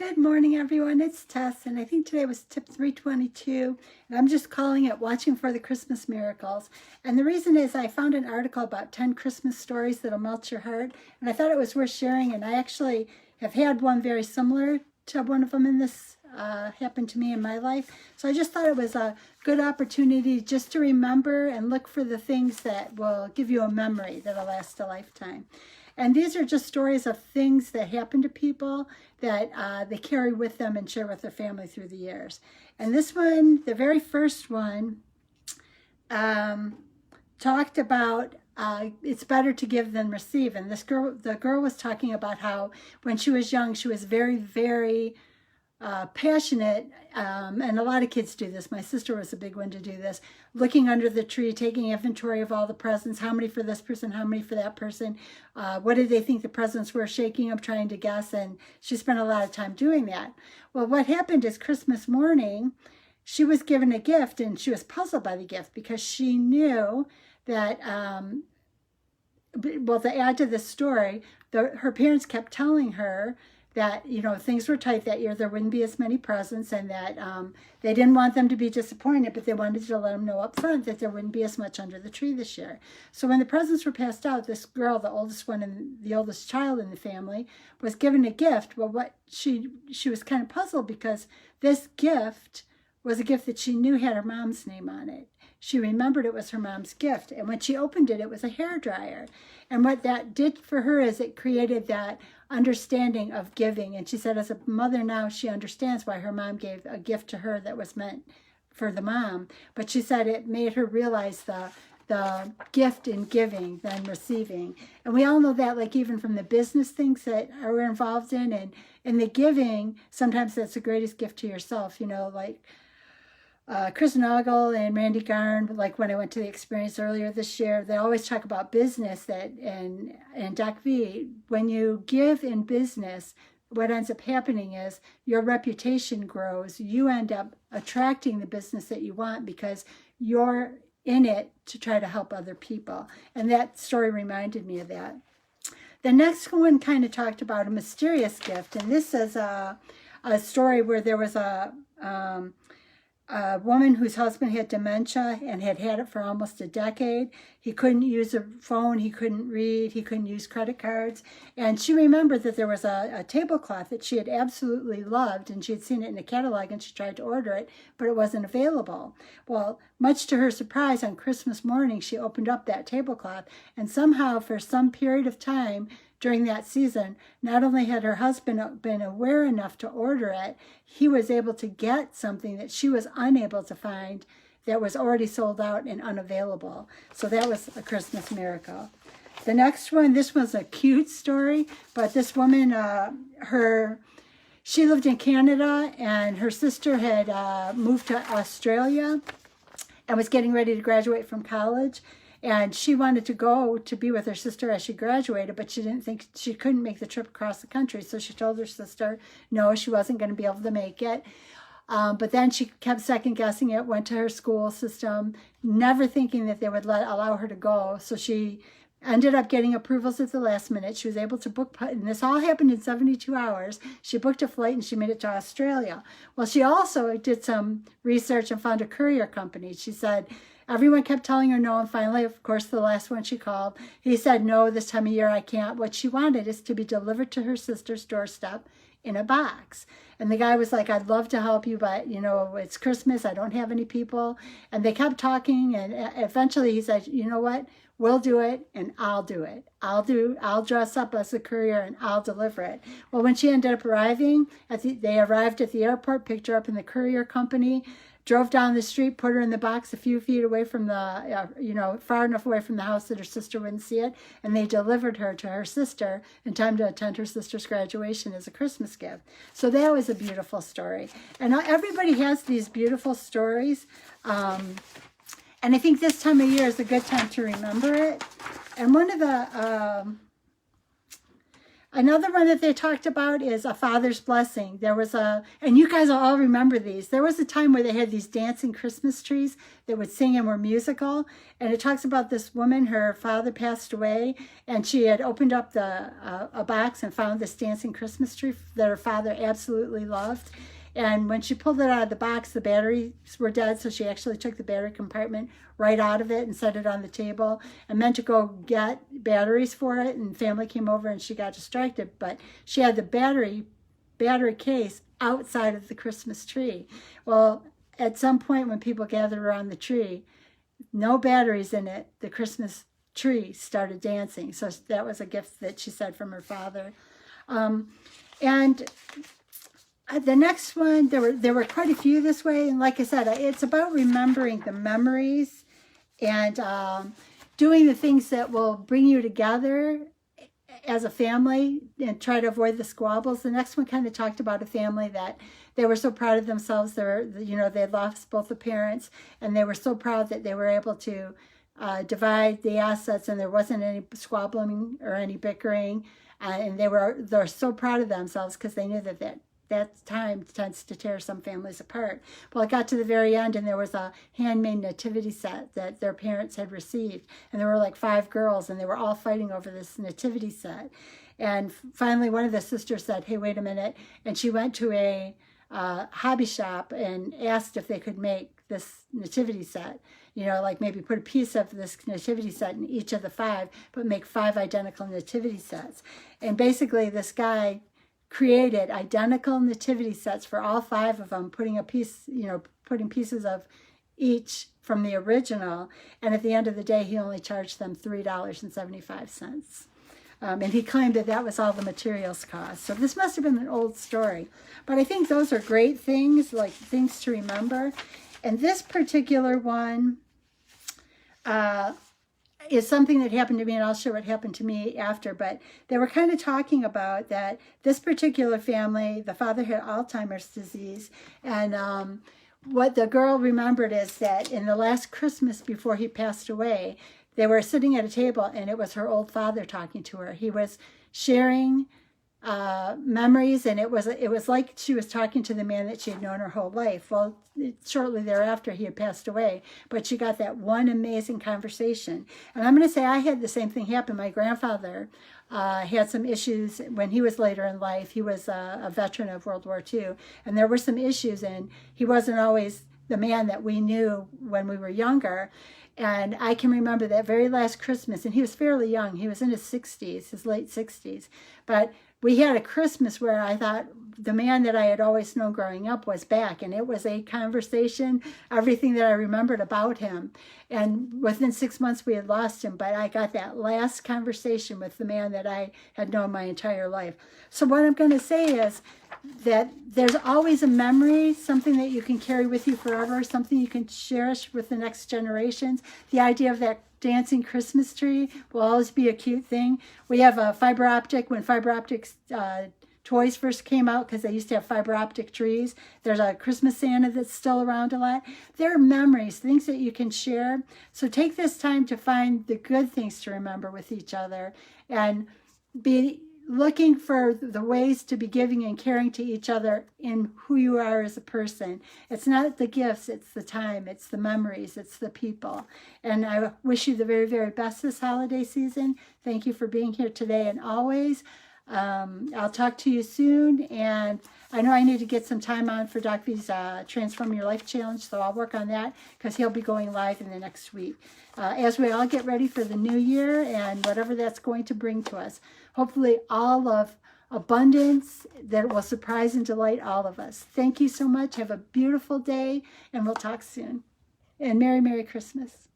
Good morning, everyone. It's Tess, and I think today was tip 322, and I'm just calling it Watching for the Christmas Miracles. And the reason is I found an article about 10 Christmas stories that'll melt your heart, and I thought it was worth sharing, and I actually have had one very similar to one of them in this happened to me in my life. So I just thought it was a good opportunity just to remember and look for the things that will give you a memory that'll last a lifetime. And these are just stories of things that happen to people that they carry with them and share with their family through the years. And this one, the very first one, talked about it's better to give than receive. And the girl was talking about how when she was young, she was very, very passionate, and a lot of kids do this. My sister was a big one to do this, looking under the tree, taking inventory of all the presents, how many for this person, how many for that person, what did they think the presents were, shaking them, trying to guess, and she spent a lot of time doing that. Well, what happened is Christmas morning, she was given a gift, and she was puzzled by the gift because she knew that, well, to add to this story, her parents kept telling her that, you know, things were tight that year, there wouldn't be as many presents, and that they didn't want them to be disappointed, but they wanted to let them know up front that there wouldn't be as much under the tree this year. So when the presents were passed out, this girl, the oldest one and the oldest child in the family, was given a gift. Well, what she was kind of puzzled because this gift was a gift that she knew had her mom's name on it. She remembered it was her mom's gift, and when she opened it, it was a hairdryer. And what that did for her is it created that understanding of giving. And she said as a mother now, she understands why her mom gave a gift to her that was meant for the mom. But she said it made her realize the gift in giving than receiving. And we all know that, like even from the business things that we're involved in, and in the giving, sometimes that's the greatest gift to yourself, you know, like Chris Noggle and Randy Garn, like when I went to the experience earlier this year, they always talk about business and Doc V, when you give in business, what ends up happening is your reputation grows. You end up attracting the business that you want because you're in it to try to help other people. And that story reminded me of that. The next one kind of talked about a mysterious gift. And this is a story where there was a woman whose husband had dementia and had had it for almost a decade. He couldn't use a phone, he couldn't read, he couldn't use credit cards. And she remembered that there was a tablecloth that she had absolutely loved, and she had seen it in a catalog and she tried to order it, but it wasn't available. Well, much to her surprise, on Christmas morning, she opened up that tablecloth, and somehow for some period of time during that season, not only had her husband been aware enough to order it, he was able to get something that she was unable to find that was already sold out and unavailable. So that was a Christmas miracle. The next one, this was a cute story, but this woman, she lived in Canada, and her sister had moved to Australia and was getting ready to graduate from college. And she wanted to go to be with her sister as she graduated, but she didn't think she couldn't make the trip across the country. So she told her sister, no, she wasn't going to be able to make it. But then she kept second guessing it, went to her school system, never thinking that they would allow her to go. So she ended up getting approvals at the last minute. She was able to book, and this all happened in 72 hours. She booked a flight and she made it to Australia. Well, she also did some research and found a courier company. She said, everyone kept telling her no, and finally, of course, the last one she called, he said, no, this time of year I can't. What she wanted is to be delivered to her sister's doorstep in a box. And the guy was like, I'd love to help you, but, you know, it's Christmas, I don't have any people. And they kept talking, and eventually he said, you know what, we'll do it, and I'll do it. I'll dress up as a courier, and I'll deliver it. Well, when she ended up arriving, they arrived at the airport, picked her up in the courier company, drove down the street, put her in the box a few feet away from the, far enough away from the house that her sister wouldn't see it, and they delivered her to her sister in time to attend her sister's graduation as a Christmas gift. So that was a beautiful story. And everybody has these beautiful stories, and I think this time of year is a good time to remember it. And one of the Another one that they talked about is a father's blessing. There was and you guys will all remember these. There was a time where they had these dancing Christmas trees that would sing and were musical. And it talks about this woman, her father passed away, and she had opened up a box and found this dancing Christmas tree that her father absolutely loved. And when she pulled it out of the box, the batteries were dead, so she actually took the battery compartment right out of it and set it on the table and meant to go get batteries for it, and family came over and she got distracted, but she had the battery case outside of the Christmas tree. Well, at some point when people gathered around the tree, no batteries in it, the Christmas tree started dancing. So that was a gift that she said from her father. And the next one, there were quite a few this way, and like I said, it's about remembering the memories and doing the things that will bring you together as a family and try to avoid the squabbles. The next one kind of talked about a family that they were so proud of themselves. They lost both the parents, and they were so proud that they were able to divide the assets, and there wasn't any squabbling or any bickering, and they're so proud of themselves because they knew that time tends to tear some families apart. Well, it got to the very end, and there was a handmade nativity set that their parents had received. And there were like 5 girls, and they were all fighting over this nativity set. And finally, one of the sisters said, hey, wait a minute. And she went to a hobby shop and asked if they could make this nativity set. Like maybe put a piece of this nativity set in each of the 5, but make 5 identical nativity sets. And basically, this guy created identical nativity sets for all 5 of them, putting pieces of each from the original. And at the end of the day, he only charged them $3.75. And he claimed that was all the materials cost. So this must have been an old story. But I think those are great things, like things to remember. And this particular one is something that happened to me, and I'll share what happened to me after, but they were kind of talking about that this particular family, the father had Alzheimer's disease, and what the girl remembered is that in the last Christmas before he passed away, they were sitting at a table, and it was her old father talking to her. He was sharing memories, and it was like she was talking to the man that she had known her whole life. Well, shortly thereafter he had passed away, but she got that one amazing conversation. And I'm going to say I had the same thing happen. My grandfather had some issues when he was later in life. He was a veteran of World War II, and there were some issues, and he wasn't always the man that we knew when we were younger. And I can remember that very last Christmas, and he was fairly young. He was in his 60s, his late 60s. But we had a Christmas where I thought the man that I had always known growing up was back. And it was a conversation, everything that I remembered about him. And within 6 months, we had lost him. But I got that last conversation with the man that I had known my entire life. So what I'm going to say is that there's always a memory, something that you can carry with you forever, something you can cherish with the next generations. The idea of that dancing Christmas tree will always be a cute thing. We have a fiber optic. When fiber optics toys first came out, because they used to have fiber optic trees, there's a Christmas Santa that's still around a lot. There are memories, things that you can share. So take this time to find the good things to remember with each other, and be looking for the ways to be giving and caring to each other in who you are as a person. It's not the gifts, it's the time, it's the memories, it's the people. And I wish you the very, very best this holiday season. Thank you for being here today and always. I'll talk to you soon, and I know I need to get some time on for Doc V's Transform Your Life Challenge, so I'll work on that because he'll be going live in the next week. As we all get ready for the new year and whatever that's going to bring to us. Hopefully all of abundance that will surprise and delight all of us. Thank you so much. Have a beautiful day, and we'll talk soon. And Merry, Merry Christmas.